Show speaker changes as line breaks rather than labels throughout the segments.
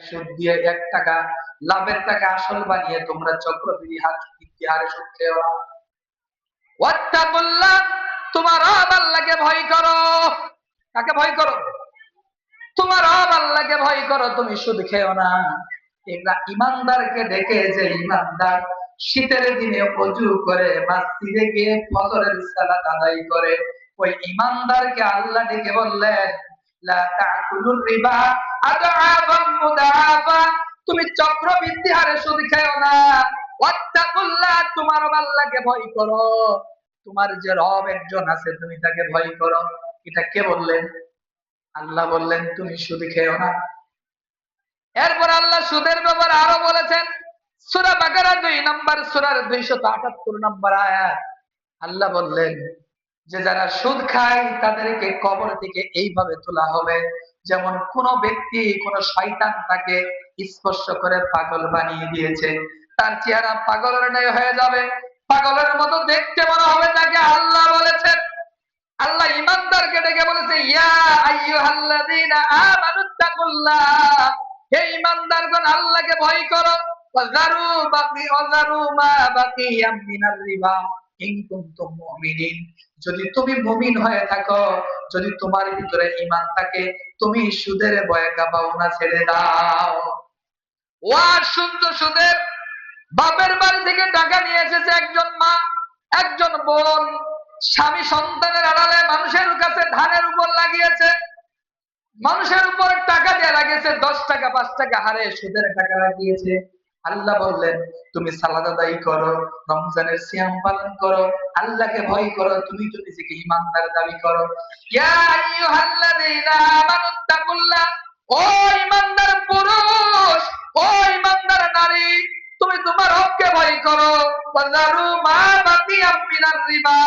সুদ দিয়ে 1 টাকা লাভের টাকা আসল বানিয়ে তোমরা চক্রবৃদ্ধি হারে সুদ খেও না। ওয়াত্তাকুল্লাহ, তোমার রব আল্লাহকে ভয় করো। কাকে ভয় করো? তোমার রব আল্লাহকে ভয় করো, তুমি সুদ খেও না। এগুলা ইমানদারকে ডেকে, যে ইমানদার শীতের দিনে ওযু করে মসজিদে গিয়ে ফজরের সালাত আদায় করে, ওই ইমানদারকে আল্লাহ ডেকে বললেন, লা তাকুলুর রিবা আদআফাম মুদাআফা, তুমি চক্রবৃদ্ধি হারে সুদ খেও না। ওয়াত্তাকুল্লাহ, তোমার রব আল্লাহকে ভয় করো। তোমার যে রব একজন আছে, তুমি তাকে ভয় করো। এটা কে বললেন? আল্লাহ বললেন তুমি সুদ খেও না। এরপর আল্লাহ সুদের ব্যাপারে আরো বলেছেন, সূরা বাকারা 2 নম্বর সূরার 278 নম্বর আয়াত। আল্লাহ বললেন যে যারা সুদ খায় তাদেরকে কবর থেকে এইভাবে তোলা হবে, যেমন কোন ব্যক্তি, কোন শয়তান তাকে স্পর্শ করে পাগল বানিয়ে দিয়েছে, তার চেহারা পাগলের ন্যায় হয়ে যাবে, পাগলের মতো দেখতে মনে হবে তাকে। আল্লাহ বলেছেন, আল্লাহ ইমানদারকে ডেকে বলেছে, ইয়া আইয়ুহাল্লাযীনা আমানুত্তাকুল্লাহ, হে ইমানদারগণ আল্লাহকে ভয় করো। ওয়াযারু মা বাকিয়া মিনার রিবা ইন কুনতুম মুমিনিন, যদি তুমি মুমিন হয়ে থাকো, যদি তোমার ভিতরে ঈমান থাকে, তুমি সুদের ভয়ে কাঁপাও না, ছেড়ে দাও। ওয়ার শুনতো সুদের। বাপের বাড়ি থেকে টাকা নিয়ে এসেছে একজন মা, একজন বোন, স্বামী সন্তানের আড়ালে মানুষের কাছে ধানের উপর লাগিয়েছে, মানুষের উপর টাকা দিয়ে লাগিয়েছে, 10 টাকা 5 টাকা হারে সুদের টাকা লাগিয়েছে। আল্লাহ বললেন তুমি সালাত আদায় করো, রমজানের সিয়াম পালন করো, আল্লাহকে ভয় করো, তুমি তো নিজেকে ইমানদার দাবি করো। ইয়া আইয়ুহাল্লাযীনা আমানুত্তাকুল্লাহ, ও ইমানদার পুরুষ, ও ইমানদার নারী, তুমি তোমার রবকে ভয় করো। ওয়াযারু মা বাকিয়া মিনার রিবা,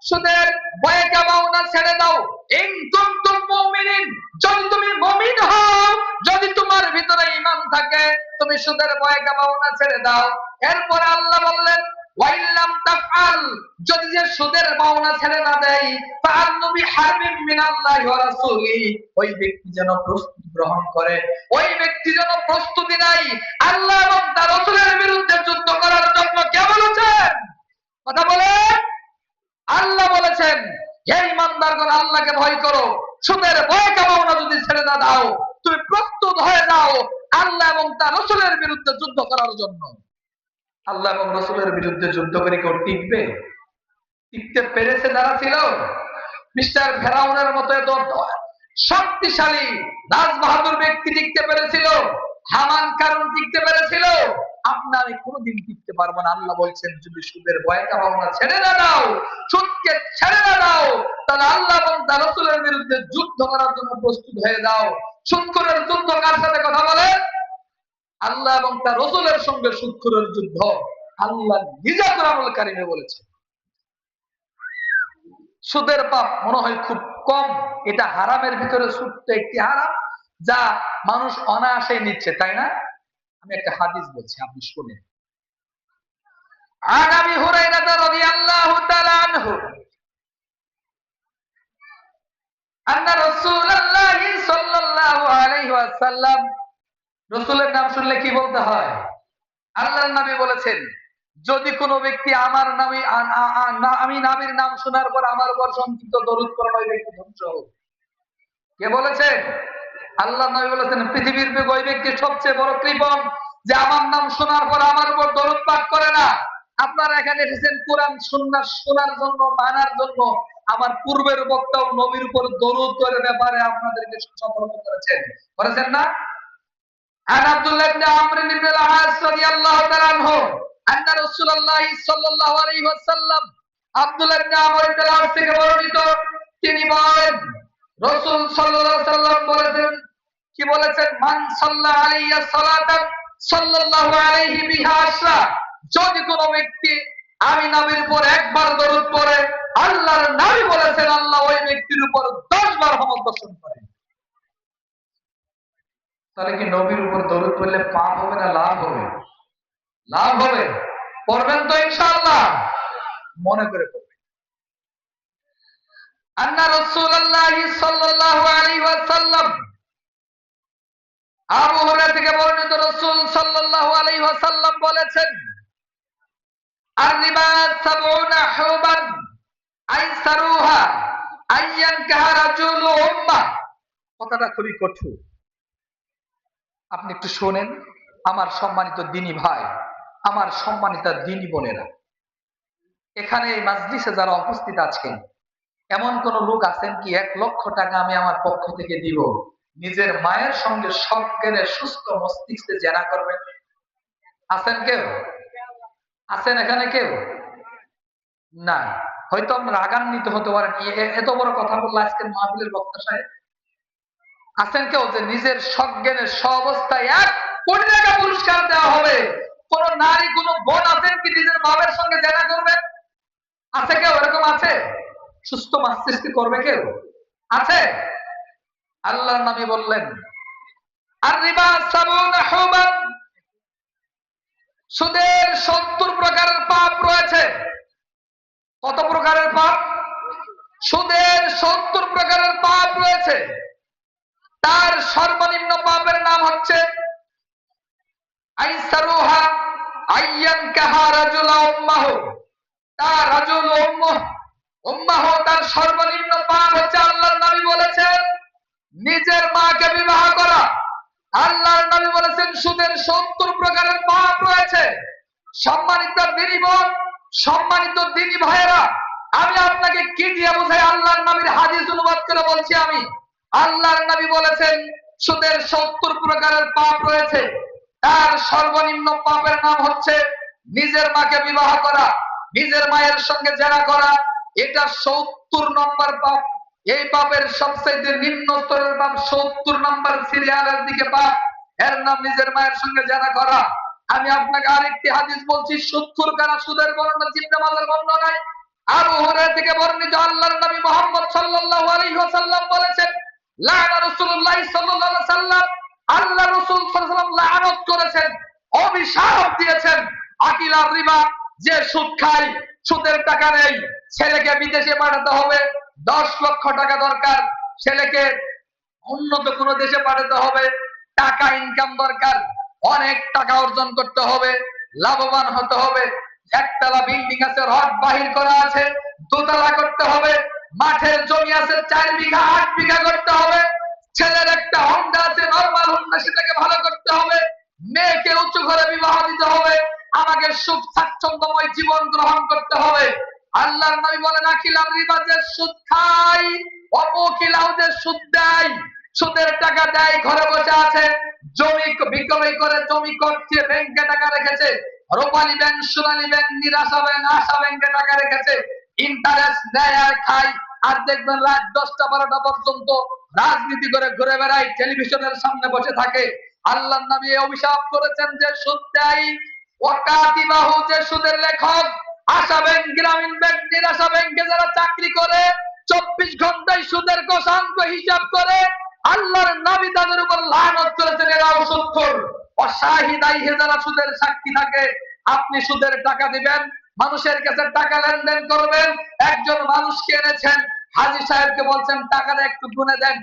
সুদের ভয়ে কাঁপাও না, ছেড়ে দাও। ইন কুনতুম মুমিনিন, যদি তুমি মুমিন হও, যদি তোমার ভিতরে ঈমান থাকে, তুমি সুদের ভয়ে কাঁপাও না, ছেড়ে দাও। এরপর আল্লাহ বললেন, ওয়াইল্লাম তাফআল, যদি যে সুদের পাওনা ছেড়ে না দেয়, ফাআন্নু বিহারবিম মিনাল্লাহি ওয়া রাসূলিহি, ওই ব্যক্তি যেন প্রস্তুতি গ্রহণ করে, ওই ব্যক্তি যেন প্রস্তুতি নেয় আল্লাহ এবং তার রাসূলের বিরুদ্ধে যুদ্ধ করার জন্য। কে বলেছেন? কথা বলেন। আল্লাহ বলেছেন, হে ইমানদারগণ আল্লাহকে ভয় করো, সুদের ভয় কাঁপাও না, যদি ছেড়ে না দাও, তুমি প্রস্তুত হয়ে যাও আল্লাহ এবং তার রাসূলের বিরুদ্ধে যুদ্ধ করার জন্য। আল্লাহ এবং রাসূলের বিরুদ্ধে যুদ্ধ করে কেউ টিকবে? টিকতে পেরেছে যারা ছিল, মিস্টার ফেরাউনের মতো এত শক্তিশালী রাজবাহাদুর ব্যক্তি টিকতে পেরেছিল, হামান কারণ টিকতে পেরেছিল, আপনি আমি কোনোদিন টিকতে পারবো না। আল্লাহ বলছেন যদি সুদের ভয় কাঁপাও না, ছেড়ে না দাও, সুদকে ছেড়ে না দাও, তাহলে আল্লাহ এবং তার রাসূলের বিরুদ্ধে যুদ্ধ করার জন্য প্রস্তুত হয়ে যাও। সুদখোরের যুদ্ধ কার সাথে? কথা বলে। আল্লাহ এবং তার রাসূলের সঙ্গে সুদখোরের যুদ্ধ। আল্লাহ নিজে কোরআনুল কারীমে বলেছেন। সুদের পাপ মনে হয় খুব কম, এটা হারামের ভিতরে সুদটা একটি হারাম যা মানুষ অনায়াসে নিচ্ছে, তাই না? আমি একটা হাদিস বলছি, আপনি শুনেন। আন আবি হুরায়রা রাদিয়াল্লাহু তাআলা আনহু আন্না রাসূলুল্লাহি সাল্লাল্লাহু আলাইহি ওয়াসাল্লাম, রাসূলের নাম শুনলে কি বলতে হয়? আল্লাহর নবী বলেছেন, যদি কোনো ব্যক্তি আমার নামে আমি নবীর নাম শোনার পর আমার উপর সংক্ষিপ্ত দরুদ পড়ে, ওই ব্যক্তি ধ্বংস হোক। কে বলেছেন? আল্লাহ নবী বলেছেন, পৃথিবীর ওই ব্যক্তি সবচেয়ে বড় কৃপণ যে আমার নাম শোনার পর আমার উপর দরুদ পাঠ করে না। আপনারা এখানে এসেছেন কোরআন সুন্নাহ শোনার জন্য, মানার জন্য। আমার পূর্বের বক্তাও নবীর উপর দরুদ করে ব্যাপারে আপনাদেরকে সতর্ক করেছেন, করেছেন না? عن عبد الله بن عمرو بن العاص رضي الله تعالى عنه أن رسول الله صلى الله عليه وسلم, আব্দুল্লাহ ইবনে আমর ইবনে আল-আস থেকে বর্ণিত, তিনি বলেন রাসূল সাল্লাল্লাহু আলাইহি ওয়াসাল্লাম বলেছেন, কি বলেছেন? মান সাল্লা আলাইয়া সালাতান সাল্লাল্লাহু আলাইহি বিহা আশরা, যদি কোনো ব্যক্তি আমি নবীর উপর একবার দরুদ পড়ে, আল্লাহর নবী বলেছেন আল্লাহ ওই ব্যক্তির উপর 10 বার রহমত বর্ষণ করেন। তাহলে কি নবীর উপর দরুদ পড়লে পাপ হবে না লাভ হবে? লাভ হবে। পড়বেন তো ইনশাআল্লাহ? মনে করে পড়বেন। আন্না রাসূলুল্লাহ সাল্লাল্লাহু আলাইহি ওয়াসাল্লাম, আবু হুরায়রা থেকে বর্ণিত, রাসূল সাল্লাল্লাহু আলাইহি ওয়াসাল্লাম বলেছেন, আর রিবা সাবউনা হুবান আইসারুহা আইয়ান কাহারাজুল উম্মাহ। কথাটা খুবই কঠোর, আপনি একটু শোনেন। আমার সম্মানিত দিনী ভাই, আমার সম্মানিত দিনী বোনেরা, এখানে এই মাজলিসে যারা উপস্থিত আছেন, এমন কোন লোক আছেন কি 1,00,000 টাকা আমি আমার পক্ষ থেকে দিব, নিজের মায়ের সঙ্গে সজ্ঞানে সুস্থ মস্তিষ্কে জেনা করবেন? আছেন কেউ? আছেন এখানে কেউ? না। হয়তো আমরা রাগান্বিত হতে পারেন, এত বড় কথা বললো আজকের মাহফিলের বক্তা সাহেব। আছেন কেউ যে নিজের সজ্ঞানের অবস্থায় 1,00,00,000 টাকা পুরস্কার দেওয়া হবে? কোন নারী, কোন বোন আছেন কি নিজের বাবার সঙ্গে জেনা করবেন? আছে কেউ এরকম? আছে? সুস্থ মস্তিষ্কে করবে কেউ? আছে? আল্লাহর নবী বললেন, আর রিবা সাবউনা হুবান, সুদের 70 প্রকারের পাপ রয়েছে। কত প্রকারের পাপ? সুদের 70 প্রকারের পাপ রয়েছে। তার সর্বনিম্ন পাপের নাম হচ্ছে আইসারুহা আইয়ান কাহা রাজুলা উম্মাহ। তার রাজুল উম্মাহ, তার সর্বনিম্ন পাপ হচ্ছে, আল্লাহর নবী বলেছেন, নিজের মাকে বিবাহ করা। আল্লাহর নবী বলেছেন সুদের 70 প্রকারের পাপ রয়েছে। সম্মানিত দিনী বোন, সম্মানিত দিনী ভাইয়েরা, আমি আপনাকে কি দিয়ে বোঝাই? আল্লাহর নবীর হাদিস অনুবাদ করে বলছি আমি। আল্লাহর নবী বলেছেন সুদের 70 প্রকারের পাপ রয়েছে। তার সর্বনিম্ন পাপের নাম হচ্ছে নিজের মাকে বিবাহ করা, নিজের মায়ের সঙ্গে জেনা করা। এটা 70 নম্বর পাপ। এই পাপের সবচেয়ে নিম্ন স্তরের পাপ, 70 নম্বর সিরিয়ালের দিকে পাপ, এর নাম নিজের মায়ের সঙ্গে জেনা করা। আমি আপনাকে আরেকটি হাদিস বলছি, 70 কানা সুদের বর্ণনা ইবনে মাজার বর্ণনায় আবু হুরায়রা থেকে বর্ণিত, আল্লাহর নবী মুহাম্মদ সাল্লাল্লাহু আলাইহি ওয়াসাল্লাম বলেছেন, লানা রাসূলুল্লাহ সাল্লাল্লাহু আলাইহি ওয়াসাল্লাম, আল্লাহ রাসূল সাল্লাল্লাহু আলাইহি ওয়াসাল্লাম লানত করেছেন, অভিশাপ দিয়েছেন, আকিলার রিবা, যে সুদ খায়, সুদের টাকা নেই। ছেলেকে বিদেশে পাঠাতে হবে, 10,00,000 টাকা দরকার। ছেলেকে উন্নত কোন দেশে পাঠাতে হবে, টাকা ইনকাম দরকার, অনেক টাকা অর্জন করতে হবে, লাভবান হতে হবে। একতলা বিল্ডিং আছে, রড বাহির করা আছে, দোতলা করতে হবে। মাঠের জমি আছে 4 বিঘা, 8 বিঘা করতে হবে। ছেলের একটা হোন্ডা আছে, নরমাল হোন্ডা, সেটাকে ভালো করতে হবে। মেয়েকে উঁচু ঘরে বিবাহ দিতে হবে। আমাকে সুখ স্বাচ্ছন্দ্যময় জীবন গ্রহণ করতে হবে। আল্লাহর নবী বলেন, আকিলার রিবা, যে সুদ খায়, অপকিলাও যে সুদ দেয়, সুদের টাকা দেয়, ঘরে বসে আছে, জমি বিক্রয় করে জমি করছে, ব্যাংকে টাকা রেখেছে, রূপালী ব্যাংক, সোনালী ব্যাংক, নিরাশা ব্যাংক, আশা ব্যাংকে টাকা রেখেছে, ইন্টারেস্ট দেয় আর খায়। আর দেখবেন রাত 10টা 12টা পর্যন্ত রাজনীতি করে ঘুরে বেড়ায়, টেলিভিশনের সামনে বসে থাকে। আল্লাহর নবী অভিশাপ করেছেন যে সুদ দেয়, ওয়াকাতিবাহু, যে সুদের লেখক, আশা ব্যাংক, গ্রামীণ ব্যাংক, নিরাশা ব্যাংকে যারা চাকরি করে, 24 ঘন্টায় সুদের কোষাঙ্ক হিসাব করে, আল্লাহর নবী তাদের উপর লানত করেছেন, এরাও সুদখোর। অশাহিদাইহে, যারা সুদের সাক্ষী থাকে। আপনি সুদের টাকা দিবেন, মানুষের কাছে টাকা লেনদেন করবেন, একজন মানুষকে এনেছেন, হাজী সাহেবকে বলছেন টাকাটা একটু গুনে দেন,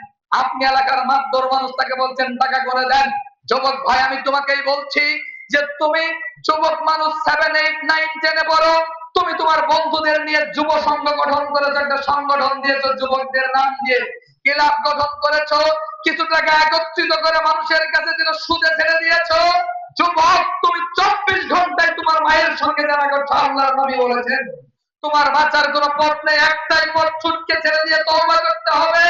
আপনি এলাকার মাতবর মানুষ, তাকে বলছেন টাকা গুনে দেন। যুবক ভাই, আমি তোমাকেই বলছি যে তুমি যুবক মানুষ, 7, 8, 9, 10-এ পড়ো, তুমি তোমার বন্ধুদের নিয়ে যুব সংঘ গঠন করেছো, একটা সংগঠন দিয়েছো, যুবকদের নাম দিয়ে ক্লাব গঠন করেছো, কিছু টাকা একত্রিত করে মানুষের কাছে যেন সুদে ছেড়ে দিয়েছো। যুবক, তুমি 24 ঘন্টায় তোমার মায়ের সঙ্গে যারা করছো, আল্লাহর নবী বলেছেন তোমার বাঁচার কোনো পথ নেই, একটাই পথ, সুদকে ছেড়ে দিয়ে তওবা করতে হবে।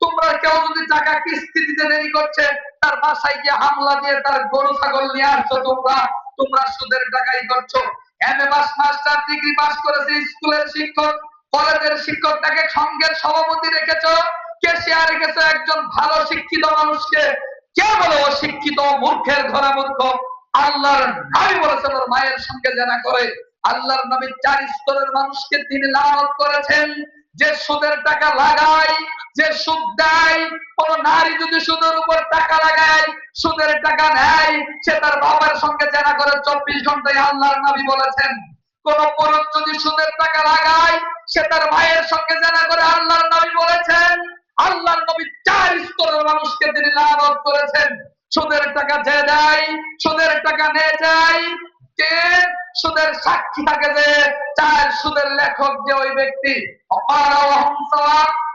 তোমরা কেউ যদি টাকা কিস্তি দিতে দেরি করছে, তার বাসায় গিয়ে হামলা দিয়ে তার গরু ছাগল নিয়ে আসছো, তোমরা সুদের টাকাই করছো। MA pass, master degree pass করেছে, স্কুলের শিক্ষক, কলেজের শিক্ষক, তাকে সংঘের সভাপতি রেখেছো, কেশিয়ার রেখেছো, একজন ভালো শিক্ষিত মানুষকে কে বলো অশিক্ষিত, মূর্খের ঘরে মূর্খ। আল্লাহর নবী বলেছেন ওর মায়ের সঙ্গে জানা করে। আল্লাহর নবী 4 স্তরের মানুষকে তিনি লানত করেছেন, যে সুদের টাকা লাগায়, যে সুদ দেয়। কোন নারী যদি সুদের উপর টাকা লাগায়, সুদের টাকা নেয়, সে তার বাবার সঙ্গে জেনা করে 24 ঘন্টায়, আল্লাহর নবী বলেছেন। কোন পুরুষ যদি সুদের টাকা লাগায়, সে তার মায়ের সঙ্গে জেনা করে, আল্লাহর নবী বলেছেন। আল্লাহর নবী 4 স্তরের মানুষকে তিনি লানত করেছেন। সুদের টাকা যে দেয়, সুদের টাকা নিয়ে যায়, কে সুদের সাক্ষী থাকে, যে চার সুদের লেখক যে ওই ব্যক্তি।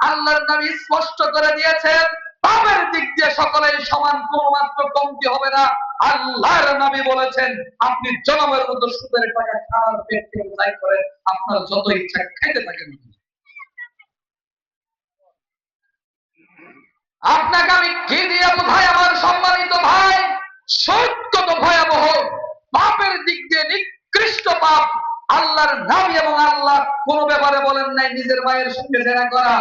আল্লাহর নবী স্পষ্ট করে দিয়েছেন পাপের দিক দিয়ে সকলেই সমান, কোনো মাত্র কমতি হবে না। আল্লাহর নবী বলেছেন আপনি জনমের মতো সুদের টাকা খাওয়ার ব্যক্তি যাই করেন, আপনার যত ইচ্ছা খাইতে থাকেন। আপনাকে আমি কি দিয়ে বোঝাই আমার সম্মানিত ভাই? সত্য তো ভয়াবহ, পাপের দিক দিয়ে নিকৃষ্ট পাপ। আল্লাহর নবী এবং আল্লাহ কোন ব্যাপারে বলেন নাই নিজের মায়ের সঙ্গে জেনা করা।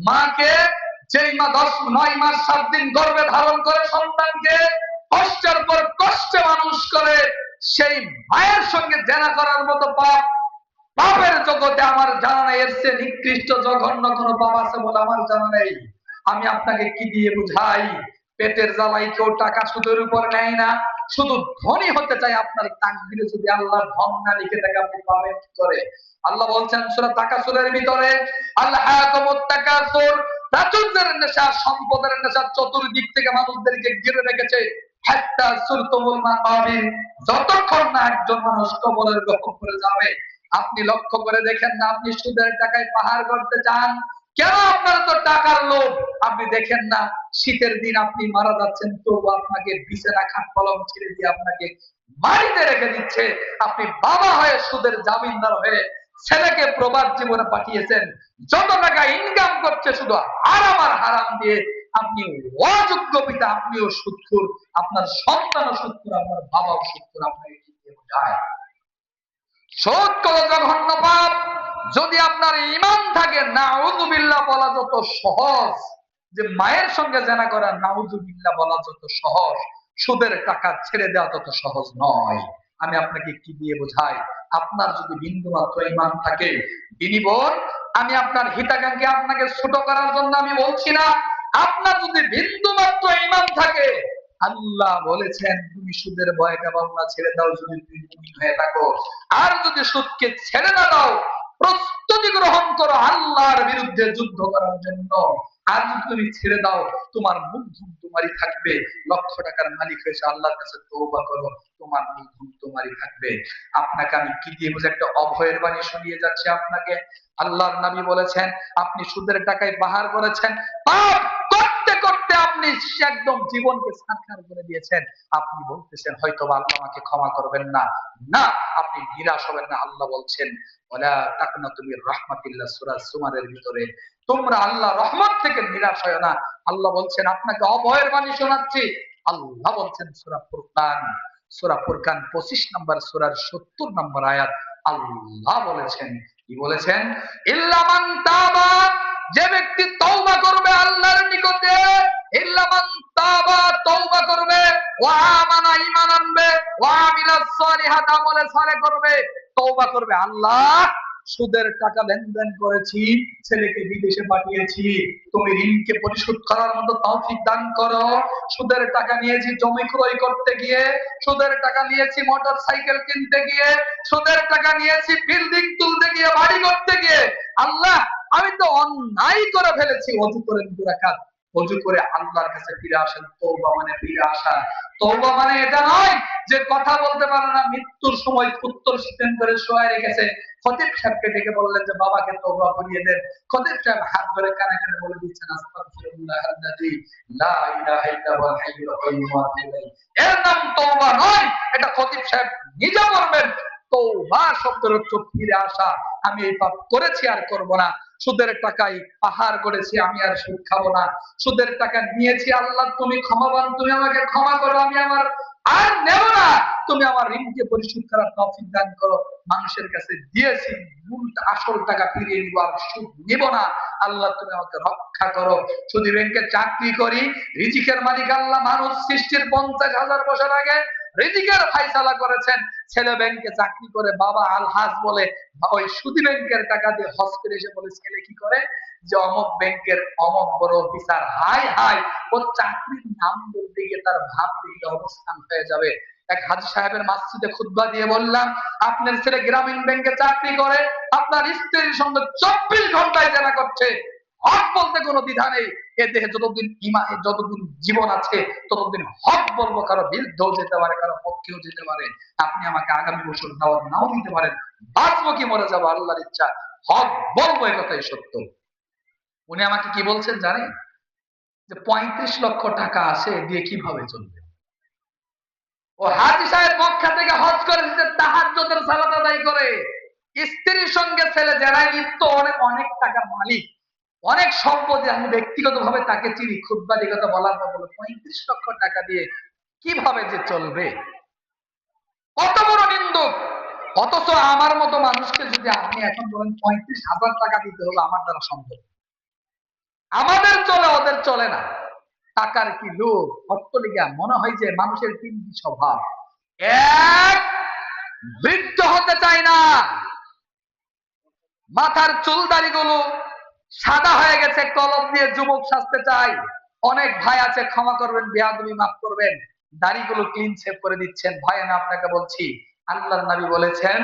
মাকে, যেই মা 9 মাস 7 দিন গর্ভে ধারণ করে সন্তানকে কষ্টের পর কষ্টে মানুষ করে, সেই মায়ের সঙ্গে জেনা করার মতো পাপ পাপের জগতে আমার জানা নেই। এর চেয়ে নিকৃষ্ট জঘন্য কোন পাপ আছে বলে আমার জানা নেই। আমি আপনাকে কি দিয়ে বুঝাই? পেটের জ্বালাই কেউ টাকা সুদের উপর নেয় না, শুধু ধনী হতে চাই। আপনার তাকদীরে যদি আল্লাহ ধন না লিখে থাকে আপনি পাবেন কি করে? আল্লাহ বলছেন সূরা তাকাসুরের ভিতরে, আল্লাহাকুমুত তাকাসুর, প্রাচুর্যের নেশা, সম্পদের নেশা চতুর্দিক থেকে মানুষদেরকে ঘিরে রেখেছে। হাত্তা সুরতুমুল মাকাবির, যতক্ষণ না একজন মানুষ কবরের গহ্বরে করে যাবে। আপনি লক্ষ্য করে দেখেন না, আপনি সুদের টাকায় পাহাড় করতে চান কেন? আপনার তো টাকার লোভ। আপনি দেখেন না শীতের দিন আপনি মারা যাচ্ছেন, তবু আপনাকে বিছানা খাট কলম ছেড়ে দিয়ে আপনাকে বাড়িতে রেখে দিচ্ছে। আপনি বাবা হয়ে সুদের জামিনদার হয়ে ছেলেকে প্রবাদ জীবনে পাঠিয়েছেন, যত টাকা ইনকাম করছে শুধু হারাম আর হারাম দিয়ে। আপনি অযোগ্য পিতা, আপনিও সুদখোর, আপনার সন্তানও সুদখোর, আপনার বাবাও সুদখোর। আপনাকে কি দিয়ে বোঝায়? সুদ কত জঘন্য পাপ। যদি আপনার ঈমান থাকে, নাউযুবিল্লাহ বলা যত সহজ, যে মায়ের সঙ্গে জেনা করা নাউযুবিল্লাহ বলা যত সহজ, সুদের টাকা ছেড়ে দেওয়া তত সহজ নয়। আমি আপনাকে কি দিয়ে বোঝাই? আপনার যদি বিন্দু মাত্র ঈমান থাকে, বিনিবর, আমি আপনার হিতাকাঙ্ক্ষী, আপনাকে ছোট করার জন্য আমি বলছি না। আপনার যদি বিন্দু মাত্র ঈমান থাকে, আল্লাহ বলেছেন তুমি সুদের ভয় পাও না, ছেড়ে দাও যদি তুমি মুমিন হয়ে থাকো। আর যদি সুদকে ছেড়ে না দাও, প্রস্তুতি গ্রহণ করো আল্লাহর বিরুদ্ধে যুদ্ধ করার জন্য। আর যদি তুমি ছেড়ে দাও, তোমার মুখ তোমারই থাকবে। লক্ষ টাকার মালিক হয়েছে আল্লাহর কাছে তওবা করো, তোমার মুখ তোমারই থাকবে। আপনাকে আমি কি দিয়ে বুঝে একটা অভয়ের বাণী শুনিয়ে যাচ্ছি আপনাকে। আল্লাহর নবী বলেছেন আপনি সুদের টাকায় বাহার করেছেন, পাপ করতে করতে আপনি একদম জীবনকে সারখার করে দিয়েছেন। আপনি বলতেছেন হয়তো আল্লাহ আমাকে ক্ষমা করবেন না। না, আপনি নিরাশ হবেন না। আল্লাহ বলছেন ওয়ালা তাকনাতু মির রাহমাতিল্লাহ, সূরা জুমারের ভিতরে, তোমরা আল্লাহ রহমত থেকে নিরাশ হয় না। আল্লাহ বলছেন আপনাকে অভয়ের বাণী শোনাচ্ছি। আল্লাহ বলছেন সূরা ফুরকান 25 নম্বর সূরার 70 নম্বর আয়াত, আল্লাহ বলেছেন, কি বলেছেন? ইল্লামান তাবা, যে ব্যক্তি তওবা করবে আল্লাহর নিকটে, ইল্লামান তাবা, তওবা করবে, ওয়া আমানা, ঈমান আনবে, ওয়া আমিলাস সালিহাত, আমলে সালেহ করবে, তওবা করবে। আল্লাহ সুদের টাকা লেনদেন করেছি, ছেলেকে বিদেশে পাঠিয়েছি, তুমি ঋণকে পরিশোধ করার মতো তৌফিক দান করো। সুদের টাকা নিয়েছি জমি ক্রয় করতে গিয়ে, সুদের টাকা নিয়েছি মোটর সাইকেল কিনতে গিয়ে, সুদের টাকা নিয়েছি বিল্ডিং তুলতে গিয়ে, বাড়ি করতে গিয়ে। আল্লাহ আমি তো অন্যায় করে ফেলেছি। অজু করে 2 রাকাত অজু করে আল্লাহর কাছে ফিরে আসেন। তওবা মানে ফিরে আসা। তওবা মানে এটা নয় যে কথা বলতে পারে না, মৃত্যুর সময় উত্তর সিস্টেম করে শোয়া রেখেছে। খতিব সাহেবকে ডেকে বললেন যে বাবাকে তওবা করিয়ে দেন। খতিব সাহেব হাত ধরে কানে কানে বলে দিচ্ছেন আস্তাগফিরুল্লাহাল্লাযী লা ইলাহা ইল্লা হুয়াল হাইয়ুল কাইয়্যুম ওয়া আতুবু ইলাইহি। এর নাম তওবা নয়, এটা খতিব সাহেব নিজে বলবেন। তওবা শব্দের অর্থ ফিরে আসা। আমি এই পাপ করেছি আর করব না। সুদের টাকায় পাহাড় করেছি, আমি আর সুদ খাবো না। সুদের টাকা নিয়েছি, আল্লাহ তুমি ক্ষমাবান, তুমি আমাকে ক্ষমা করো, আমি আমার আর নেব না। তুমি আমার ঋণকে পরিশোধ করার তৌফিক দান করো। মানুষের কাছে দিয়েছি, মূল আসল টাকা ফিরিয়ে নিব, আর সুদ নিব না। আল্লাহ তুমি আমাকে রক্ষা করো। সুদী ব্যাংকে চাকরি করি, রিজিকের মালিক আল্লাহ। মানুষ সৃষ্টির 50,000 বছর আগে রিজিকের ফায়সালা করেছেন। ছেলে ব্যাংকে চাকরি করে, বাবা আলহাজ বলে, ওই সুদী ব্যাংকের টাকা দিয়ে হজ করে এসে বলে ছেলে কি করে, যে অমক ব্যাংকের অমক বড় অফিসার। হাই হাই, ও চাকরির নাম বলতে গিয়ে তার ভাব দিকে অবস্থান হয়ে যাবে। এক হাজী সাহেবের মসজিদে খুতবা দিয়ে বললাম, আপনার ছেলে গ্রামীণ ব্যাংকে চাকরি করে, আপনার স্ত্রীর সঙ্গে 24 ঘন্টায় জেনা করছে, হক বলতে কোনো দ্বিধা নেই। এ দেহে যতদিন জীবন আছে ততদিন হক বলবো, কারো বিরুদ্ধেও যেতে পারে, কারো পক্ষেও যেতে পারে। আপনি আমাকে আগামী বছর দাওয়াত নাও দিতে পারেন, বাঁচবো কি মরে যাবো আল্লাহর ইচ্ছা, হক বলবো, এ কথাই সত্য। উনি আমাকে কি বলছেন জানেন? যে 35 লক্ষ টাকা আসে, দিয়ে কিভাবে চলবে। ও হাজী সাহেব মক্কা থেকে হজ করে তাহাজ্জুদের সালাত আদায় করে, স্ত্রীর সঙ্গে ছেলে যারাই লিপ্ত, অনেক অনেক টাকার মালিক, অনেক সম্পদে। আমি ব্যক্তিগত ভাবে তাকে চিনি, খুতবা দিগত বলার পর বলে 35 লক্ষ টাকা দিয়ে কিভাবে যে চলবে, কত বড় নিন্দুক। অথচ আমার মতো মানুষকে যদি আপনি এখন বলেন 35,000 টাকা দিতে হলো, আমার দ্বারা সম্ভব। আমাদের চলে, ওদের চলে না। টাকার কি লোভ, অট্টলিকা। মনে হয় যে মানুষের তিনটি স্বভাব। এক, বৃদ্ধ হতে চায় না, মাথার চুল দাড়িগুলো সাদা হয়ে গেছে, কলম দিয়ে যুবক সাজতে চাই। অনেক ভাই আছে, ক্ষমা করবেন, বেয়াদবি মাফ করবেন, দাড়িগুলো ক্লিন শেভ করে দিচ্ছেন। ভাই আমি আপনাকে বলছি, আল্লাহর নবী বলেছেন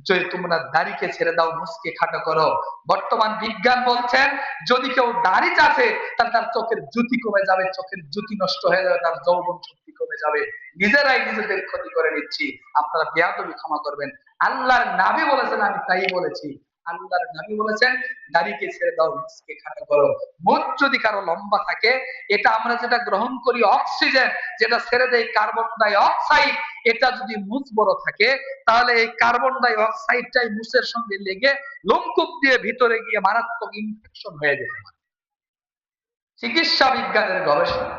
যে তোমরা দাড়িকে ছেড়ে দাও, মুছকে খাটো করো। বর্তমান বিজ্ঞান বলছেন যদি কেউ দাড়ি চাষে, তাহলে তার চোখের জ্যোতি কমে যাবে, চোখের জ্যোতি নষ্ট হয়ে যাবে, তার যৌবন শক্তি কমে যাবে। নিজেরাই নিজেদের ক্ষতি করে নিচ্ছি। আপনারা বেয়াদবি ক্ষমা করবেন। আল্লাহর নবী বলেছেন, আমি তাই বলেছি। আল্লাহর নবী বলেছেন দাড়িকে ছেড়ে দাও, মুছকে খাটো করো। মুখ যদি কারো লম্বা থাকে, এটা আমরা যেটা গ্রহণ করি অক্সিজেন, যেটা ছেড়ে দেয় কার্বন ডাই অক্সাইড, এটা যদি মুছ বড় থাকে, তাহলে এই কার্বন ডাই অক্সাইডটাই মুছের সঙ্গে লেগে লোমকূপ দিয়ে ভিতরে গিয়ে মারাত্মক ইনফেকশন হয়ে যেতে পারে। চিকিৎসা বিজ্ঞানের গবেষণা।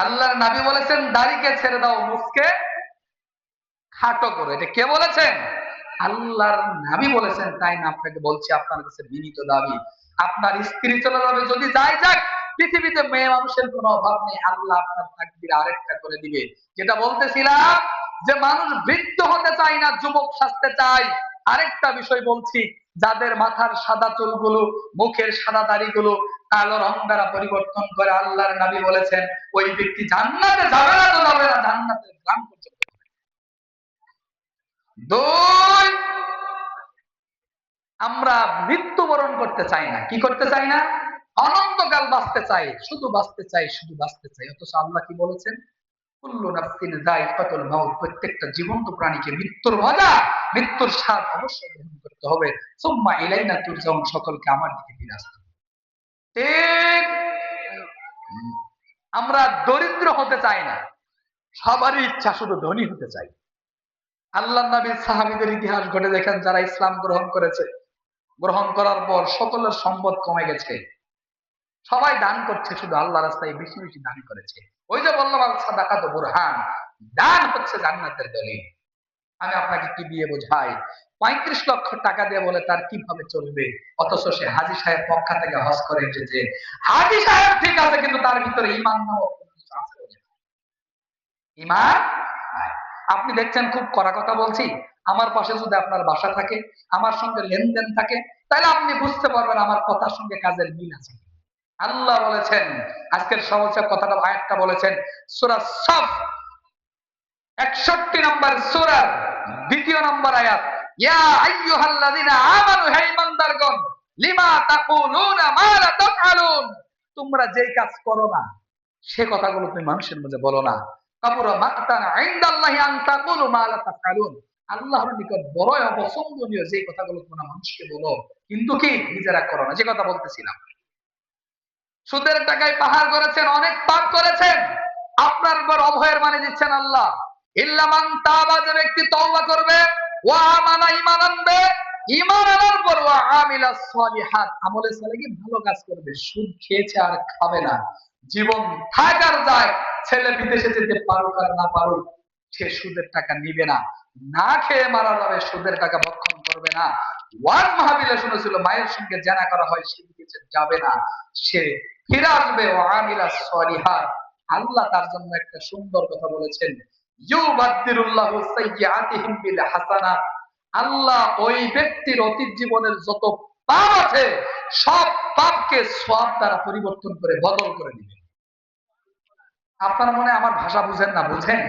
আল্লাহর নবী বলেছেন দাড়িকে ছেড়ে দাও, মুছকে খাটো করো। এটা কে বলেছেন? আল্লাহর নবী বলেছেন, তাই না আপনাকে বলছি, আপনার কাছে বিনীত দাবি। আপনার স্ত্রী চলে যাবে, যদি যাই যাক, পৃথিবীতে মেয়ে মানুষের কোনো অভাব নেই, আল্লাহ আপনার তাকদীর আরেকটা করে দিবে। যেটা বলতেছিলাম যে মানুষ বৃদ্ধ হতে চায় না, যুবক সাজতে চায়। আরেকটা বিষয় বলছি, যাদের মাথার সাদা চুলগুলো, মুখের সাদা দাড়িগুলো কালো রং দ্বারা পরিবর্তন করে, আল্লাহর নবী বলেছেন ওই ব্যক্তি জান্নাতে যাবে না, তো যাবে না, জান্নাতের গ্রাম পর্যন্ত। দুই, আমরা মৃত্যুবরণ করতে চাই না। কি করতে চাই না? অনন্তকাল বাঁচতে চাই, শুধু বাঁচতে চাই, শুধু বাঁচতে চাই। অথচ আল্লাহ কি বলেছেন? কুল্লু নাফসিন যায়কাতুল মাউত, প্রত্যেকটা জীবন্ত প্রাণীকে মৃত্যুর মজা, মৃত্যুর স্বাদ অবশ্যই গ্রহণ করতে হবে। সুম্মা ইলাইনা তুরজাউন, সকলকে আমার দিকে ফিরে আসতে হবে। ঠিক, আমরা দরিদ্র হতে চাই না, সবারই ইচ্ছা শুধু ধনী হতে চাই। আল্লাহ নবীর সাহাবীদের ইতিহাস ঘটে দেখেন, যারা ইসলাম গ্রহণ করেছে, গ্রহণ করার পর সকলের সম্পদ কমে গেছে, সবাই দান করছে, শুধু আল্লাহ রাস্তায় বেশি বেশি দান করেছে। ওই যে বললাম আল সাদাকাতু বুরহান, দান হচ্ছে জান্নাতের দলিল। আমি আপনাকে কি দিয়ে বোঝাই? 35 লক্ষ টাকা দিয়ে বলে তার কিভাবে চলবে, অথচ সে হাজী সাহেব মক্কা থেকে হজ করে এসেছে। হাজী সাহেব ঠিক আছে, কিন্তু তার ভিতরে ঈমান নামক কিছু আছে। ঈমান নাই। আপনি দেখছেন খুব কড়া কথা বলছি, আমার পাশে যদি আপনার বাসা থাকে, আমার সঙ্গে লেনদেন থাকে, তাহলে আপনি বুঝতে পারবেন আমার কথার সঙ্গে কাজের মিল আছে। আল্লাহ বলেছেন, আজকের সহজ কথাটা, আয়াতটা বলেছেন সূরা সাফ 61 নম্বর সূরার 2 নম্বর আয়াত, ইয়া আইয়ুহাল্লাযিনা আমানু, হে ঈমানদারগণ, লিমা তাকুলুনা মা লা তাফআলুন, তোমরা যেই কাজ করো না সে কথাগুলো তুমি মানুষের মধ্যে বলো না। কাবুরা মাকতান ইনদাল্লাহি আন তাকুলু মা লা তাফআলুন, আল্লাহর নিকট বড়ই অপছন্দনীয় যে কথাগুলো তোমরা মানুষকে বলো, কিন্তু কি নিজেরা করো না। যে কথা বলতেছিলাম, সুদের টাকায় পাহাড় করেছেন, অনেক পাপ করেছেন, আপনার উপর অভয়ের মানে দিচ্ছেন আল্লাহ। ইল্লামান তাবা, যে ব্যক্তি তওবা করবে, ওয়া আমানা, ঈমান আনবে, ঈমান আনার পর ওয়া আমিলা সলিহাত, আমলে সালেহী, ভালো কাজ করবে। সুদ খেয়েছে আর খাবে না, জীবন থাকার যায়, ছেলে বিদেশে যেতে পারুক আর না পারুক, সে সুদের টাকা নিবে না। না খেয়ে মারা যাবে, সুদের টাকা ভক্ষণ করবে না। ওয়াজ মাহফিলে শুনেছিল মায়ের সঙ্গে জেনা করা হয়, সে দিকে যাবে না, সে ফিরে আসবে। ও আমিলা সলিহাত, আল্লাহ তার জন্য একটা সুন্দর কথা বলেছেন, ইউবাদদিরুল্লাহু সাইয়্যাতিহিম বিল হাসানাত, আল্লাহ ওই ব্যক্তির অতীত জীবনের যত পাপ আছে সব পাপকে সওয়াব দ্বারা পরিবর্তন করে বদল করে দিবেন। আপনারা মনে আমার ভাষা বুঝেন না? বুঝেন?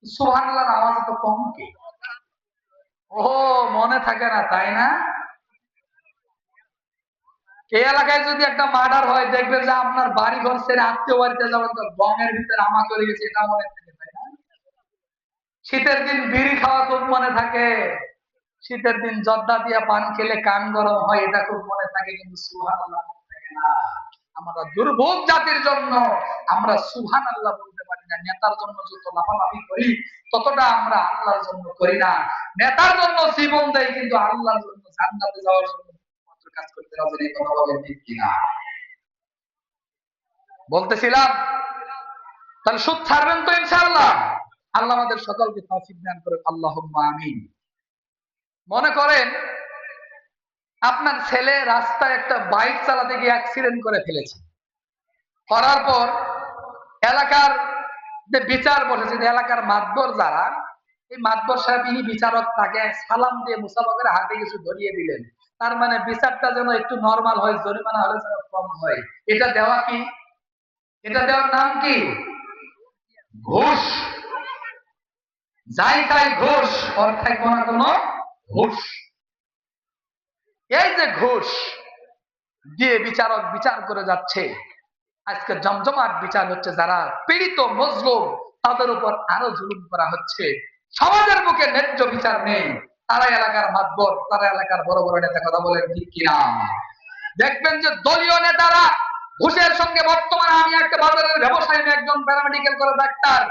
সুবহানাল্লাহ নামাজ তো কম কি? ও, মনে থাকে না তাই না? এই এলাকায় যদি একটা মার্ডার হয়, দেখবেন যে আপনার বাড়ি ঘর ছেড়ে আত্মীয় বাড়িতে যাবেন তো বমের ভিতরে আমা চলে গেছে, এটা মনে থাকে, তাই না? শীতের দিন বিড়ি খাওয়া খুব মনে থাকে, শীতের দিন জর্দা দিয়ে পান খেলে কান গরম হয়, এটা খুব মনে থাকে, কিন্তু সুবহানাল্লাহ মনে থাকে না। আমরা দুর্ভোগ জাতির জন্য আমরা সুবহানাল্লাহ বলতে পারি না। নেতার জন্য যত লাফালাফি করি, ততটা আমরা আল্লাহর জন্য করি না। নেতার জন্য জীবন দেয়, কিন্তু আল্লাহর জন্য, জান্নাতে যাওয়ার জন্য মাত্র কাজ করতে রাজি নেই। কথা বলেন ঠিক কিনা? বলতেছিলাম, তাহলে সুদ ছাড়বেন তো ইনশাআল্লাহ? আল্লাহ আমাদের সকলকে তৌফিক দান করে, আল্লাহুম্মা আমিন। মনে করেন আপনার ছেলে রাস্তায় একটা বাইক চালাতে গিয়ে অ্যাক্সিডেন্ট করে ফেলেছে, করার পর এলাকার যে বিচার বসেছে, এলাকার মাতবর যারা, এই মাতবর সাহেব, ইনি বিচারক, তাকে সালাম দিয়ে মুসাফা করে হাতে কিছু ধরিয়ে দিলেন। তার মানে বিচারটা যেন একটু নরমাল হয়, জরিমানা হলে যেন কম হয়। এটা দেওয়া কি? এটা দেওয়ার নাম কি? ঘুষ। যাই তাই ঘুষ, ওর থাকবো না কোনো ঘুষ। এই যে ঘুষ দিয়ে বিচারক বিচার করে যাচ্ছে, আজকে জমজমাট বিচার হচ্ছে, যারা পীড়িত মজলুম তাদের উপর আরো জুলুম করা হচ্ছে। সমাজের বুকে ন্যায্য বিচার নেই। তারা এলাকার মাতবর, তারা এলাকার বড় বড় নেতা। কথা বলেন ঠিক কিনা? দেখবেন যে দলীয় নেতারা ঘুষের সঙ্গে, বর্তমানে আমি একটা বাজারের ব্যবসায়ী, একজন প্যারামেডিক্যাল করে ডাক্তার,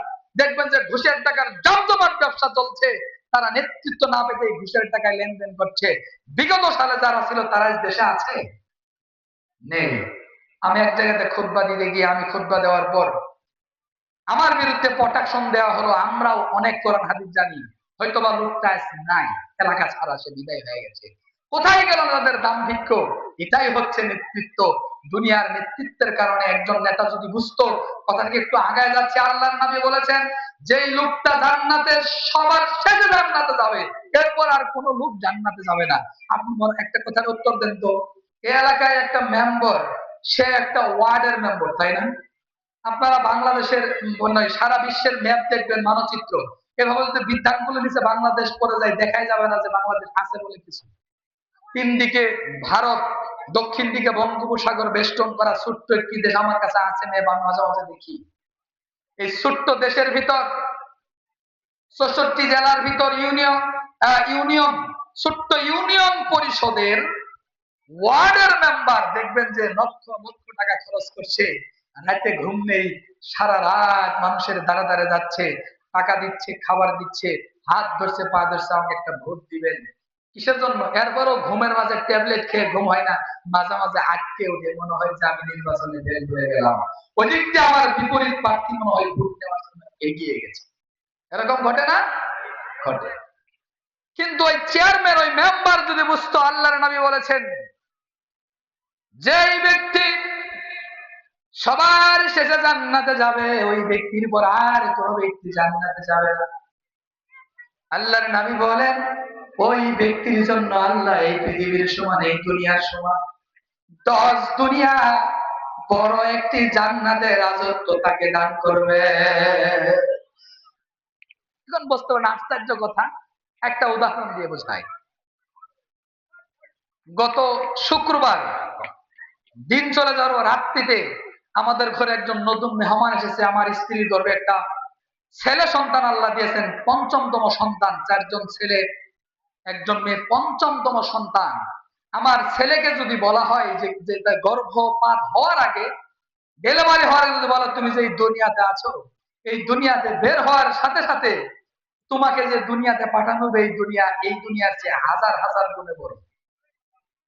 দেখবেন যে ঘুষের টাকার জমজমাট ব্যবসা চলছে। তারা নেতৃত্ব না পেতে ঘুষের টাকায় লেনদেন করছে। বিগত সালে যারা ছিল তারা দেশে আছে? নেই। আমি এক জায়গাতে খুতবা দিতে গিয়ে, আমি খুতবা দেওয়ার পর আমার বিরুদ্ধে প্রোটেকশন দেওয়া হলো। আমরাও অনেক কোরআন হাদিস জানি, হয়তোবা লোকটা নাই, এলাকা ছাড়া সে বিদায় হয়ে গেছে। কোথায় গেল তাদের দাম্ভিক্য? এটাই হচ্ছে নেতৃত্ব। দুনিয়ার নেতৃত্বের কারণে একজন নেতা যদি বুঝতো, কথাটা একটু আগায় যাচ্ছে। আল্লাহর নবী বলেছেন, যেই লোকটা জান্নাতে সবার শেষে জান্নাতে যাবে, এরপর আর কোন লোক জান্নাতে যাবে না। আপনি একটা কথার উত্তর দেন তো, এই এলাকায় একটা মেম্বার, সে একটা ওয়ার্ডের মেম্বার, তাই না? আপনারা বাংলাদেশের নয়, সারা বিশ্বের ম্যাপ দেখবেন, মানচিত্র, এভাবে যদি বৃদ্ধাঙ্গুলের নিচে বাংলাদেশ পড়ে যায়, দেখাই যাবে না যে বাংলাদেশ আছে বলে কিছু। তিন দিকে ভারত, দক্ষিণ দিকে বঙ্গোপসাগর বেষ্টন করা ছোট্ট একটি দেশ আমার কাছে আছে, মাঝে মাঝে দেখি। এই ছোট্ট দেশের ভিতর 64 জেলার ভিতর ইউনিয়ন, ছোট্ট ইউনিয়ন পরিষদের ওয়ার্ডের মেম্বার দেখবেন যে লক্ষ লক্ষ টাকা খরচ করছে, রাতে ঘুম নেই, সারা রাত মানুষের দ্বারা দ্বারে যাচ্ছে, টাকা দিচ্ছে, খাবার দিচ্ছে, হাত ধরছে, পা ধরছে, আমাকে একটা ভোট দিবেন। কিসের জন্য? এরপরও ঘুমের মাঝে ট্যাবলেট খেয়ে ঘুম হয় না, মাঝে মাঝে আটকে উঠে মনে হয় যে আমি নির্বাচনে ফেল হয়ে গেলাম, ওই দিক দিয়ে আমার বিপরীত প্রার্থী মনে হয় ভোট দেওয়ার জন্য এগিয়ে গেছে। এরকম ঘটে না? ঘটে। কিন্তু ওই চেয়ারম্যান, ওই মেম্বার যদি বুঝতো, আল্লাহর নবী বলেছেন, যেই ব্যক্তি সবার শেষে জান্নাতে যাবে, ওই ব্যক্তির পর আর কোন ব্যক্তি জান্নাতে যাবে না। আল্লাহর নবী বলেন, ওই ব্যক্তির জন্য আল্লাহ এই পৃথিবীর সমান, এই দুনিয়ার সমান 10 দুনিয়া বড় একটি জান্নাতের রাজত্ব তাকে দান করবে। এখন বুঝতে পারেন আশ্চর্য কথা। একটা উদাহরণ দিয়ে বোঝায়। গত শুক্রবার দিন চলে যাওয়ার রাত্রিতে আমাদের ঘরে একজন নতুন মেহমান এসেছে। আমার স্ত্রীর গর্ভে একটা ছেলে সন্তান আল্লাহ দিয়েছেন, পঞ্চমতম সন্তান, 4 জন ছেলে 1 জন মেয়ে, পঞ্চমতম সন্তান। আমার ছেলেকে যদি বলা হয় যে গর্ভপাত হওয়ার আগে, ডেলিভারি হওয়ার আগে যদি বলো, তুমি যে এই দুনিয়াতে আছো, এই দুনিয়াতে বের হওয়ার সাথে সাথে তোমাকে যে দুনিয়াতে পাঠানো হবে, এই দুনিয়ার চেয়ে হাজার হাজার গুণে বড়।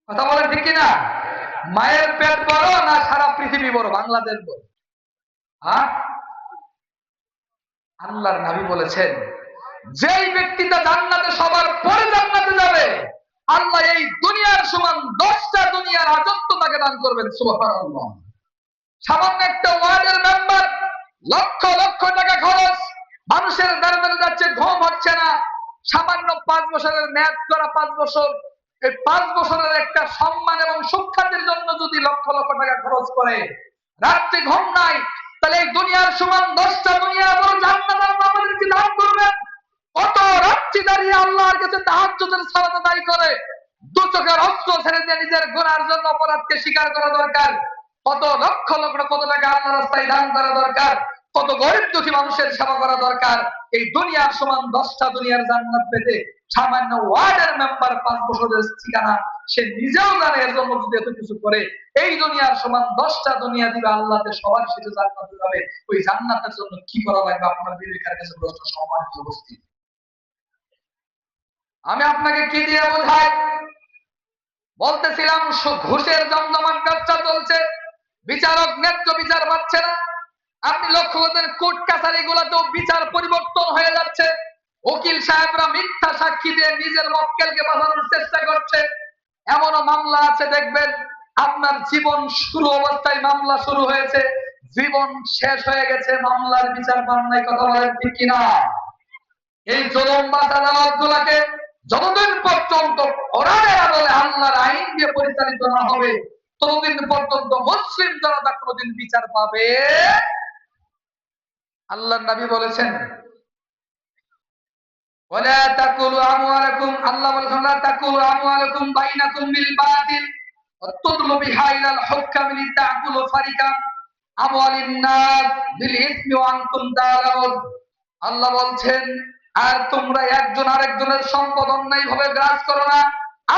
কথা বলেন ঠিক কিনা? মায়ের পেট বড় না সারা পৃথিবী বড়, বাংলাদেশ বড়? হ্যাঁ, আল্লাহর নবী বলেছেন, যেই ব্যক্তিটা জান্নাতে সবার পরে জান্নাতে যাবে, আল্লাহ এই দুনিয়ার সমান 10টা দুনিয়ার রাজত্ব তাকে দান করবেন। সুবহানাল্লাহ। সামান্য একটা ওয়ার্ডের মেম্বার, লক্ষ লক্ষ টাকা খরচ, মানুষের দ্বারা দ্বারা যাচ্ছে, ঘুম হচ্ছে না। সামান্য 5 বছরের মেয়াদ করা, 5 বছর, এই 5 বছরের একটা সম্মান এবং সুখ্যাতির জন্য যদি লক্ষ লক্ষ টাকা খরচ করে, রাত্রি ঘুম নাই, তাহলে এই দুনিয়ার সমান 10টা দুনিয়া বড় জান্নাত আল্লাহ আমাদেরকে দান করবেন। কত রাত্রি দাঁড়িয়ে আল্লাহর কাছে তাহাজ্জুদের সালাত আদায় করে দু চোখের অস্ত্র ছেড়ে দিয়ে নিজের গুনার জন্য অপরাধকে স্বীকার করা দরকার। কত লক্ষ লক্ষ কত টাকা আল্লাহ রাস্তায় দান করা দরকার, কত গরিব দুঃখী মানুষের সেবা করা দরকার। এই দুনিয়ার সমান 10টা দুনিয়ার জান্নাত পেতে সামান্য ওয়ার্ডের মেম্বার 5 বছরের ঠিকানা সে নিজেও জানে, এর জন্য যদি এত কিছু করে এই দুনিয়ার সমান 10টা দুনিয়া দিবে আল্লাহতে সবার শেষে জান্নাতে যাবে। ওই জান্নাতের জন্য কি করা লাগবে আপনার বিবেকের কাছে প্রশ্ন। সম্মানিত উপস্থিত, আমি আপনাকে কি দিয়ে বোঝাই? বলতেছিলাম ঘুষের জমজমাট ব্যবসা চলছে, বিচারক ন্যায্য বিচার পাচ্ছে না। আপনি লক্ষ্য করতেন কোর্ট কাছারি গুলাতেও বিচার পরিবর্তন হয়ে যাচ্ছে। উকিল সাহেবরা মিথ্যা সাক্ষী দিয়ে নিজের মক্কেলকে বাঁচানোর চেষ্টা করছে। এমনও মামলা আছে দেখবেন আপনার জীবন শুরু অবস্থায় মামলা শুরু হয়েছে, জীবন শেষ হয়ে গেছে, মামলার বিচার পান নাই। কথা বলেন ঠিক কিনা? এই জুলুমবাজ আদালত গুলাকে যতদিন পর্যন্ত কোরআনের আদলে আল্লাহর আইন দিয়ে পরিচালিত না হবে ততদিন পর্যন্ত মুসলিম জনতা কোনদিন বিচার পাবে। আল্লাহর নবী বলেছেন ওয়ালা তাকুলু আমওয়ালাকুম, আল্লাহ বলেছেন লা তাকুলু আমওয়ালাকুম বাইনাকুম বিল বাতিল ওয়া তুদলু বিহা ইলাল হুকাম লিতাকুলু ফারিকাম আমওয়ালিন নাস বিল ইসমি ওয়া আনতুম তাআলামুন। আল্লাহ বলছেন আর তোমরা একজন আরেকজনের সম্পদ অন্যায় ভাবে গ্রাস করো না।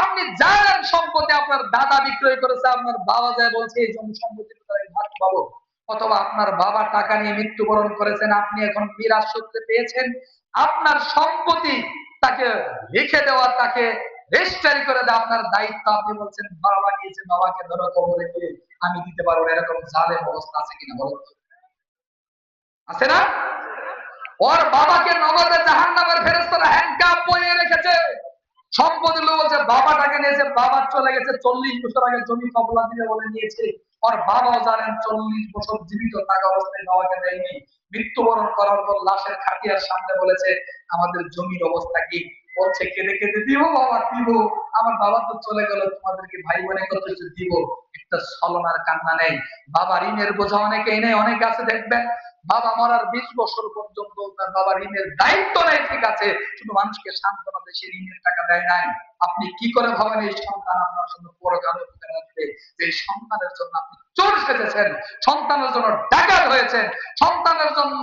আপনি জানেন সম্পত্তি আপনার দাদা বিক্রয় করেছে, আপনার বাবা যায় বলছে এই জন্য সম্পত্তি ভাগ পাবো, অথবা আপনার বাবা টাকা নিয়ে মৃত্যুবরণ করেছেন, আপনি এখন মিরাজ সূত্রে পেয়েছেন, আপনার সম্পত্তি তাকে লিখে দেওয়া, তাকে রেজিস্ট্রি করে দেওয়া আপনার দায়িত্ব। আপনি বলছেন বাবা নিয়েছে, বাবাকে ধরো কবরে দিয়ে আমি দিতে পারবো, এরকম জালেম অবস্থা আছে কিনা বলো? আছে না? ওর বাবাকে নগদে জাহান্নামের ফেরেশতারা হ্যান্ডকাপ পরিয়ে রেখেছে। সম্পত্তি লোক বলছে বাবাটাকে নিয়েছে, বাবা চলে গেছে 40 বছর আগে জমি কবলা দিয়ে বলে নিয়েছে। ওর বাবাও জানেন 40 বছর জীবিত থাকা অবস্থায় বাবাকে দেয়নি। মৃত্যুবরণ করার পর লাশের খাটিয়ার সামনে বলেছে আমাদের জমির অবস্থা কি? বলছে কেঁদে কেঁদে দিব বাবা দিব, আমার বাবা তো চলে গেল, তোমাদেরকে ভাই বোনে কত কিছু দিব। একটা ছলনার কান্না নেই। বাবা ঋণের বোঝা অনেকেই নেই, অনেক আছে দেখবেন বাবা মরার 20 বছর পর্যন্ত তার বাবা ঋণের দায়িত্ব নেই, ঠিক আছে, শুধু মানুষকে সান্ত্বনা দিয়ে সে ঋণের টাকা দেয় নাই। আপনি কি করে ভাবেন এই সন্তান আপনার জন্য পরকালে উপকার আসবে? যে সন্তানের জন্য আপনি চোর সেজেছেন, সন্তানের জন্য ডাকাত হয়েছেন, সন্তানের জন্য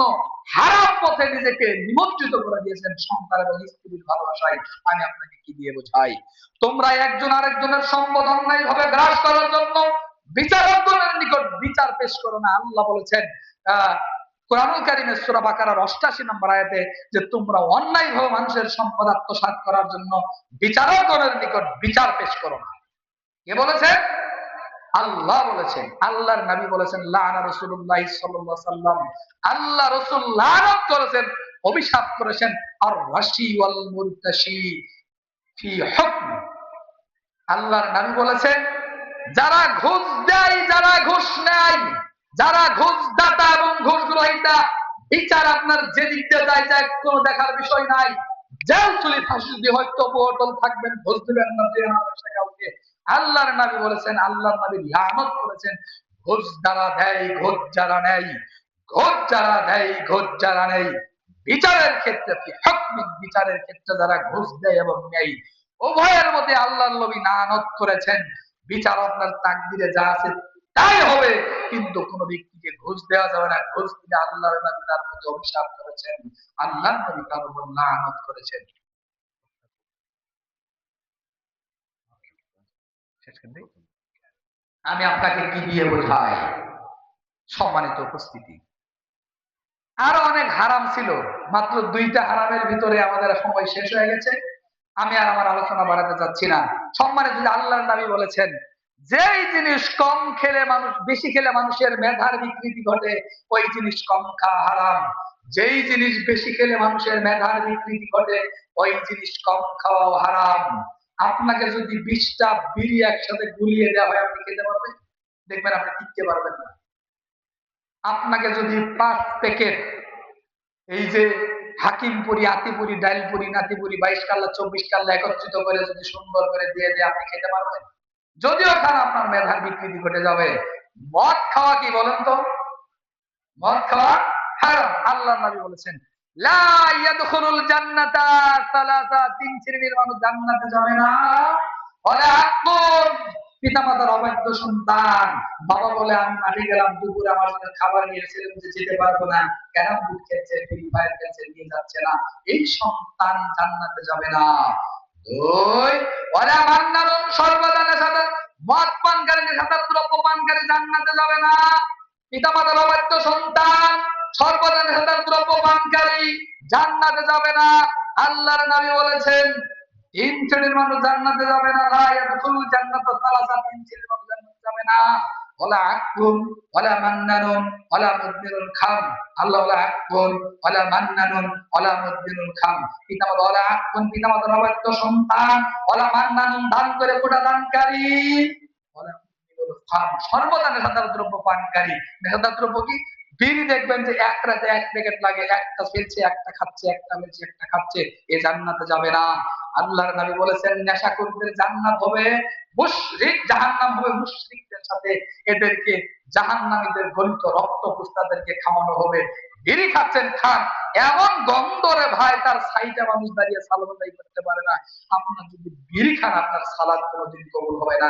হারাম পথে নিজেকে নিমজ্জিত করে দিয়েছেন সন্তান এবং স্ত্রীর ভালোবাসায়। আমি আপনাকে কি দিয়ে বোঝাই? তোমরা একজন আরেকজনের সম্পদ অন্যায় ভাবে গ্রাস করার জন্য বিচারকগণের নিকট বিচার পেশ করো না। আল্লাহ বলেছেন কোরআনুল কারীমের সূরা বাকারার 88 নম্বর আয়াতে যে তোমরা অন্যায়ভাবে মানুষের সম্পদ আত্মসাৎ করার জন্য বিচারকগণের নিকট বিচার পেশ করো না। কে বলেছেন? আল্লাহ বলেছেন। আল্লাহর নবী বলেছেন লাআনা রাসূলুল্লাহ সাল্লাল্লাহু আলাইহি ওয়াসাল্লাম, আল্লাহ রাসূল লানত করেছেন, অভিশাপ করেছেন আর রাশি ওয়াল মুরতাশি ফি হুকম। আল্লাহর নবী বলেছেন যারা ঘুষ দেয়, যারা ঘুষ নেয়, যারা ঘুষ দাতা এবং ঘুষ গ্রহীতা, বিচার আপনার যেদিক দিয়ে যায় যায় কোনো দেখার বিষয় নাই। জেল চুলি ফাঁসি দিয়ে হয়তো অটল থাকবেন, ঘুষ দিবেন না দেন কাউকে। আল্লাহর নবী বলেছেন, আল্লাহর নবী লানত করেছেন ঘুষ যারা দেয়, ঘুষ যারা নেয়, ঘুষ যারা দেয়, ঘুষ যারা নেয়, বিচারের ক্ষেত্রে বিচারের ক্ষেত্রে যারা ঘুষ দেয় এবং নেয় উভয়ের মধ্যে আল্লাহর নবী লানত করেছেন। বিচার আপনার তাকদিরে যা আছে তাই হবে, কিন্তু কোন ব্যক্তিকে ঘুষ দেওয়া যাবে না। ঘুষ দিলে আল্লাহর নবী তার প্রতি অভিশাপ করেছেন, আল্লাহর নবী তার উপর লানত করেছেন। আমি আপনাকে কি দিয়ে বোঝাই? সম্মানিত উপস্থিতি, আরো অনেক হারাম ছিল, মাত্র 2টা হারামের ভিতরে আমাদের সময় শেষ হয়ে গেছে, আমি আর আমার আলোচনা বাড়াতে চাচ্ছি না। সম্মানিত, আল্লাহর নবী বলেছেন যেই জিনিস কম খেলে মানুষ, বেশি খেলে মানুষের মেধার বিকৃতি ঘটে, ওই জিনিস কম খাওয়া হারাম। যেই জিনিস বেশি খেলে মানুষের মেধার বিকৃতি ঘটে, ওই জিনিস কম খাওয়া হারাম। আপনাকে যদি 20টা বিড়ি একসাথে গুলিয়ে দেওয়া হয় আপনি খেতে পারবেন? দেখবেন আপনি টিকতে পারবেন না। আপনাকে যদি 5 প্যাকেট এই যে হাকিমপুরি, আতিপুরি, ডাইলপুরি, নাতিপুরি, 22 কাল্লা 24 কাল্লা একত্রিত করে যদি সুন্দর করে দিয়ে দেয় আপনি খেতে পারবেন? যদিও খান আপনার মেধার বিকৃতি ঘটে যাবে। মদ খাওয়া কি বলেন তো? মদ খাওয়া হারাম। আল্লাহর নবী বলেছেন লা ইয়াদখুলুল জান্নাতা সালাসা, 3 শ্রেণীর মানুষ জান্নাতে যাবে না। বলে আকুন, পিতা মাতার অবাধ্য সন্তান। বাবা বলে আমি মাঠে গেলাম, দুপুরে আমার সাথে খাবার নিয়েছিলাম যে যেতে পারবো না, ক্যারাম বোর্ড খেলছে, ফ্রি ফায়ার খেলছে, নিয়ে যাচ্ছে না, এই সন্তান জান্নাতে যাবে না। দুই, ওয়ালা মান্নানুন, সর্বদা নেশাদার মদ পানকারী, নেশাদার দ্রব্য পানকারী জান্নাতে যাবে না। পিতা মাতার অবাধ্য সন্তান, সর্বদা নেশাদার দ্রব্য পানকারী জান্নাতে যাবে না। আল্লাহর নবী বলেছেন তিন শ্রেণীর মানুষ জান্নাতে যাবে না, লা ইয়াদখুলুল জান্নাতা সালাসা, তিন শ্রেণীর মানুষ জান্নাতে যাবে না। ওয়ালা আকুন, ওয়ালা মান্নানুন, ওয়ালা মুদবিরুল খাম। আল্লাহ ওয়ালা আকুন, ওয়ালা মান্নানুন, ওয়ালা মুদবিরুল খাম। পিতামাতা ওয়ালা আকুন, পিতামাতার অবাধ্য সন্তান, ওয়ালা মান্নানুন, দান করে কোটা দানকারী, ওয়ালা মুদবিরুল খাম, সর্বদা নেশাদার দ্রব্য পানকারী। নেশাদার দ্রব্য কি? বিড়ি দেখবেন যে এক রাতে এক প্যাকেট লাগে, একটা ফেলছে, একটা খাচ্ছে, একটা ফেলছে, একটা খাচ্ছে, এ জান্নাতে যাবে না। আল্লাহর নবী বলেছেন নেশাখোরদের জান্নাত হবে, মুশরিক জাহান্নাম হবে মুশরিকদের সাথে, এদেরকে জাহান্নামীদের গলিত রক্ত পুস্তাদেরকে খাওয়ানো হবে। বিড়ি খাচ্ছেন, খান, এমন গন্ধ রে ভাই, তার সাইডে মানুষ দাঁড়িয়ে সালাম আদায় করতে পারে না। আপনার যদি বিড়ি খান, আপনার সালাত কোনোদিন কবুল হবে না।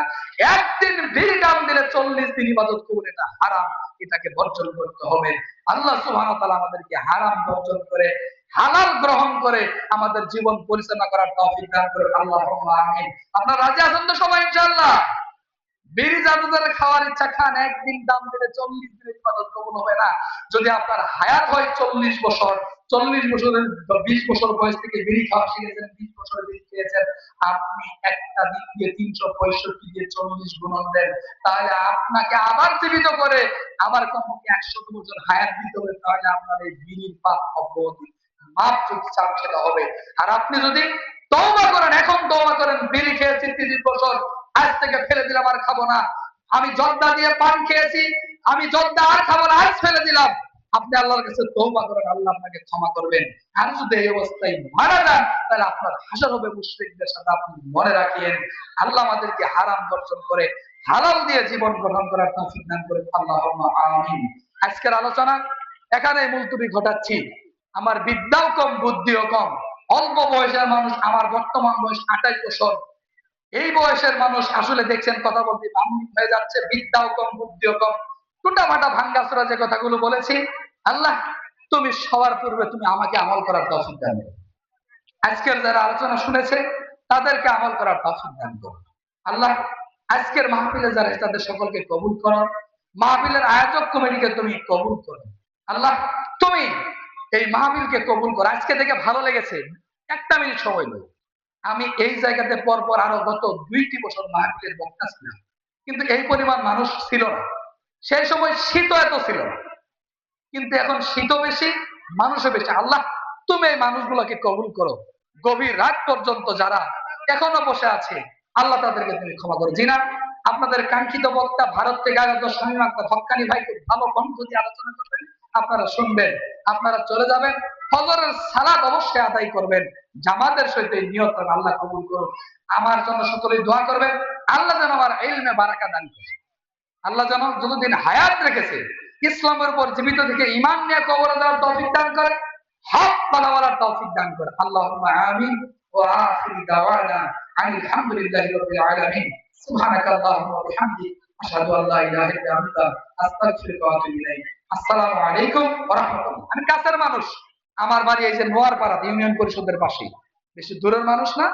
একদিন বিড়ি টান দিলে 40 দিন ইবাদত কবুল, এটা হারাম, এটাকে বর্জন করতে হবে। আল্লাহ সুবহানাহু ওয়া তাআলা আমাদেরকে হারাম বর্জন করে হালাল গ্রহণ করে আমাদের জীবন পরিচালনা করার তৌফিক দান করুন, আল্লাহুম্মা আমিন। আপনারা রাজি আছেন তো সবাই ইনশাআল্লাহ? বিড়ি যাদের খাওয়ার ইচ্ছা, খান, একদিন দাম দিলে 40 দিনের ইবাদত কবুল হবে না। যদি আপনার হায়াত হয় 40 বছর, 40 বছরের 20 বছর বয়স থেকে বিড়ি খাওয়া শিখেছেন, 20 বছর বিড়ি খেয়েছেন, আপনি একটা দিন দিয়ে 365 দিয়ে 40 গুণন দেন, তাহলে আপনাকে আবার জীবিত করে আবার কমপক্ষে 100 বছর হায়াত দিতে হবে, তাহলে আপনার এই বিড়ির পাপ অব্যাহতি মাপ যদি চান সেটা হবে। আর আপনি যদি তওবা করেন, এখন তওবা করেন, বিড়ি খেয়েছি 30 বছর, আজ থেকে ফেলে দিলাম, আর খাবো না। আমি জর্দা দিয়ে পান খেয়েছি, আমি জর্দা আর খাবো না, আজ ফেলে দিলাম। আপনি আল্লাহর কাছে তওবা করেন, আল্লাহ আপনাকে ক্ষমা করবেন। আর যদি এই অবস্থায় মারা যান, তাহলে আপনার হাসর হবে মুশরিকদের সাথে। আপনি মনে রাখেন, আল্লাহ আমাদেরকে হারাম বর্জন করে হালাল দিয়ে জীবন গঠন করার তৌফিক দান করেন, আল্লাহুম্মা আমিন। আজকের আলোচনা এখানে মুলতবি ঘটাচ্ছি। আমার বিদ্যাও কম, বুদ্ধিও কম, অল্প বয়সের মানুষ, আমার বর্তমান বয়স 28 বছর, এই বয়সের মানুষ আসলে দেখছেন কথা বলতে হয়ে যাচ্ছে, বিদ্যাও কম, বুদ্ধিও কম, টুটামাটা ভাঙ্গাচোরা যে কথাগুলো বলেছি, আল্লাহ তুমি সবার পূর্বে তুমি আমাকে আমল করার তৌফিক দান করো। আজকের যারা আলোচনা শুনেছে তাদেরকে আমল করার তৌফিক দান করো। আল্লাহ আজকের মাহফিলে যারা তাদের সকলকে কবুল করো, মাহফিলের আয়োজক কমিটিকে তুমি কবুল করো। আল্লাহ তুমি এই মাহফিলকে কবুল করো। আজকে থেকে ভালো লেগেছে, একটা মিনিট সময় নেই। আমি এই জায়গাতে পরপর আরো গত 2টি বছর মাহফিলের বক্তা ছিলাম, কিন্তু এই পরিমাণ মানুষ ছিল না। সেই সময় শীত এত ছিল না, কিন্তু এখন শীত বেশি, মানুষও বেশি। আল্লাহ তুমি এই মানুষগুলোকে কবুল করো। গভীর রাত পর্যন্ত যারা এখনো বসে আছে, আল্লাহ তাদেরকে তুমি ক্ষমা করো। জিনা আপনাদের কাঙ্ক্ষিত বক্তা ভারত থেকে আগত শামীম আক্তার হক্কানি ভাই খুব ভালো কণ্ঠ দিয়ে আলোচনা করবেন, আপনারা শুনবেন, আপনারা চলে যাবেন, ফজরের সালাত অবশ্যই আদায় করবেন, জামাতের সহিত এই নিয়ত আল্লাহ কবুল করুন। আমার জন্য সকলেই দোয়া করবেন, আল্লাহ যেন আমার ইলমে বারাকা দান করে, আল্লাহ যেন যতদিন হায়াত রেখেছে ইসলামের উপর জীবিত থেকে ঈমান নিয়ে কবরে যাওয়ার তৌফিক দান করে, হক কথা বলার তৌফিক দান করে, আল্লাহুম্মা আমিন। ওয়া আখিরু দাওয়ানা আলহামদুলিল্লাহি রাব্বিল আলামিন। সুবহানাকাল্লাহুম্মা ওয়া বিহামদিক, আশহাদু আল্লা ইলাহা ইল্লা আনতা, আস্তাগফিরুকা ওয়া আতুবু ইলাইক। আসসালামু আলাইকুম ওয়া রাহমাতুল্লাহ। আমি কাছের মানুষ, আমার বাড়ি এই যে নোয়ারপাড়া ইউনিয়ন পরিষদের পাশেই, বেশি দূরের মানুষ না।